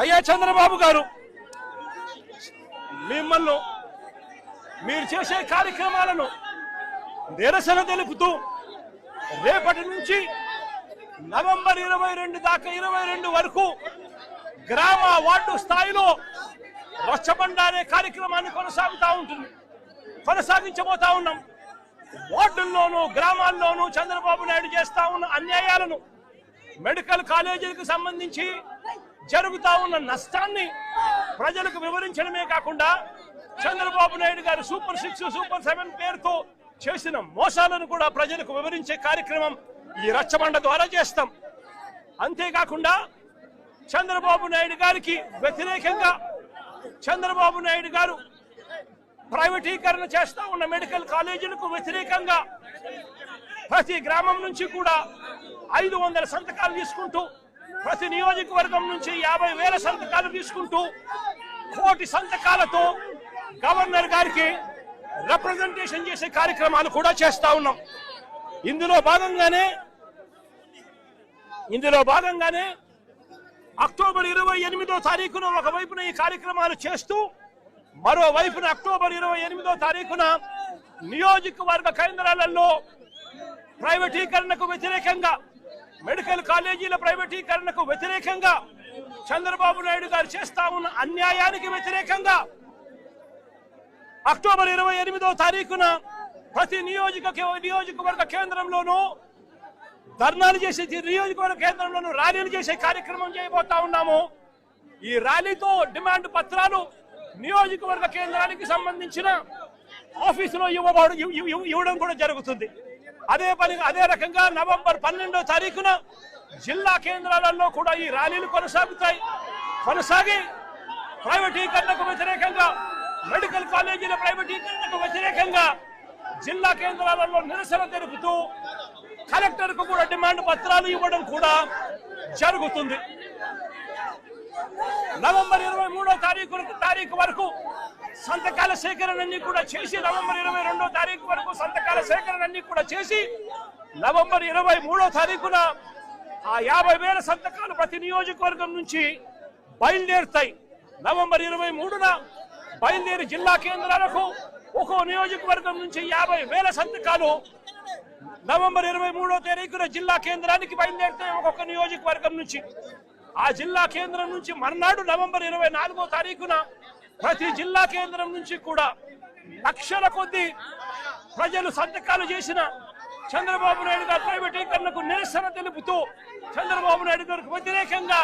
అయ్యా చంద్రబాబు గారు, మిమ్మల్ని మీరు చేసే కార్యక్రమాలను నిరసన తెలుపుతూ రేపటి నుంచి నవంబర్ 22 దాకా 22 వరకు గ్రామ వార్డు స్థాయిలో రచ్చబండ అనే కార్యక్రమాన్ని కొనసాగించబోతా ఉన్నాం. వార్డుల్లోనూ గ్రామాల్లోనూ చంద్రబాబు నాయుడు చేస్తా ఉన్న అన్యాయాలను, మెడికల్ కాలేజీలకు సంబంధించి జరుగుతా ఉన్న నష్టాన్ని ప్రజలకు వివరించడమే కాకుండా చంద్రబాబు నాయుడు గారు సూపర్ 6, సూపర్ 7 పేరుతో చేసిన మోసాలను కూడా ప్రజలకు వివరించే కార్యక్రమం ఈ రచ్చబండ ద్వారా చేస్తాం. అంతేకాకుండా చంద్రబాబు నాయుడు గారికి వ్యతిరేకంగా, చంద్రబాబు నాయుడు గారు ప్రైవేటీకరణ చేస్తా ఉన్న మెడికల్ కాలేజీలకు వ్యతిరేకంగా ప్రతి గ్రామం నుంచి కూడా 500 సంతకాలు తీసుకుంటూ, ప్రతి నియోజకవర్గం నుంచి 50,000 సంతకాలు తీసుకుంటూ 1 కోటి సంతకాలతో గవర్నర్ గారికి రిప్రజెంటేషన్ చేసే కార్యక్రమాలు కూడా చేస్తా ఉన్నాం. ఇందులో భాగంగానే అక్టోబర్ 28వ తారీఖున ఒకవైపున ఈ కార్యక్రమాలు చేస్తూ, మరోవైపున అక్టోబర్ 28వ తారీఖున నియోజకవర్గ కేంద్రాలలో ప్రైవేటీకరణకు వ్యతిరేకంగా, మెడికల్ కాలేజీల ప్రైవేటీకరణకు వ్యతిరేకంగా, చంద్రబాబు నాయుడు గారు చేస్తా ఉన్న అన్యాయానికి వ్యతిరేకంగా అక్టోబర్ 28వ తారీఖున ప్రతి నియోజకవర్గ కేంద్రంలోనూ ధర్నాలు చేసే, నియోజకవర్గ కేంద్రంలోనూ ర్యాలీలు చేసే కార్యక్రమం చేయబోతా ఉన్నాము. ఈ ర్యాలీతో డిమాండ్ పత్రాలు నియోజకవర్గ కేంద్రానికి సంబంధించిన ఆఫీసులో ఇవ్వడం కూడా జరుగుతుంది. అదే రకంగా నవంబర్ 12వ తారీఖున జిల్లా కేంద్రాలలో కూడా ఈ ర్యాలీలు కొనసాగి ప్రైవేటీకరణకు వ్యతిరేకంగా, మెడికల్ కాలేజీల ప్రైవేటీకరణకు వ్యతిరేకంగా జిల్లా కేంద్రాలలో నిరసన తెలుపుతూ కలెక్టర్కు కూడా డిమాండ్ పత్రాలు ఇవ్వడం కూడా జరుగుతుంది. నవంబర్ 23వ తారీఖు వరకు సంతకాల సేకరణన్నీ కూడా చేసి, నవంబర్ 22వ తారీఖు వరకు సంతకాల సేకరణన్నీ కూడా చేసి, నవంబర్ 23వ తారీఖున ఆ 50,000 సంతకాలు ప్రతి నియోజకవర్గం నుంచి బయలుదేరుతాయి. నవంబర్ 23న బయలుదేరి జిల్లా కేంద్రాలకు ఒక్కో నియోజకవర్గం నుంచి 50,000 సంతకాలు నవంబర్ 23వ తారీఖున జిల్లా కేంద్రానికి బయలుదేరుతాయి. ఒక్కొక్క నియోజకవర్గం నుంచి ఆ జిల్లా కేంద్రం నుంచి మర్నాడు నవంబర్ 24వ తారీఖున ప్రతి జిల్లా కేంద్రం నుంచి కూడా లక్షల కొద్ది ప్రజలు సంతకాలు చేసిన చంద్రబాబు నాయుడు గారి ప్రైవేటీకరణకు నిరసన తెలుపుతూ, చంద్రబాబు నాయుడు గారికి వ్యతిరేకంగా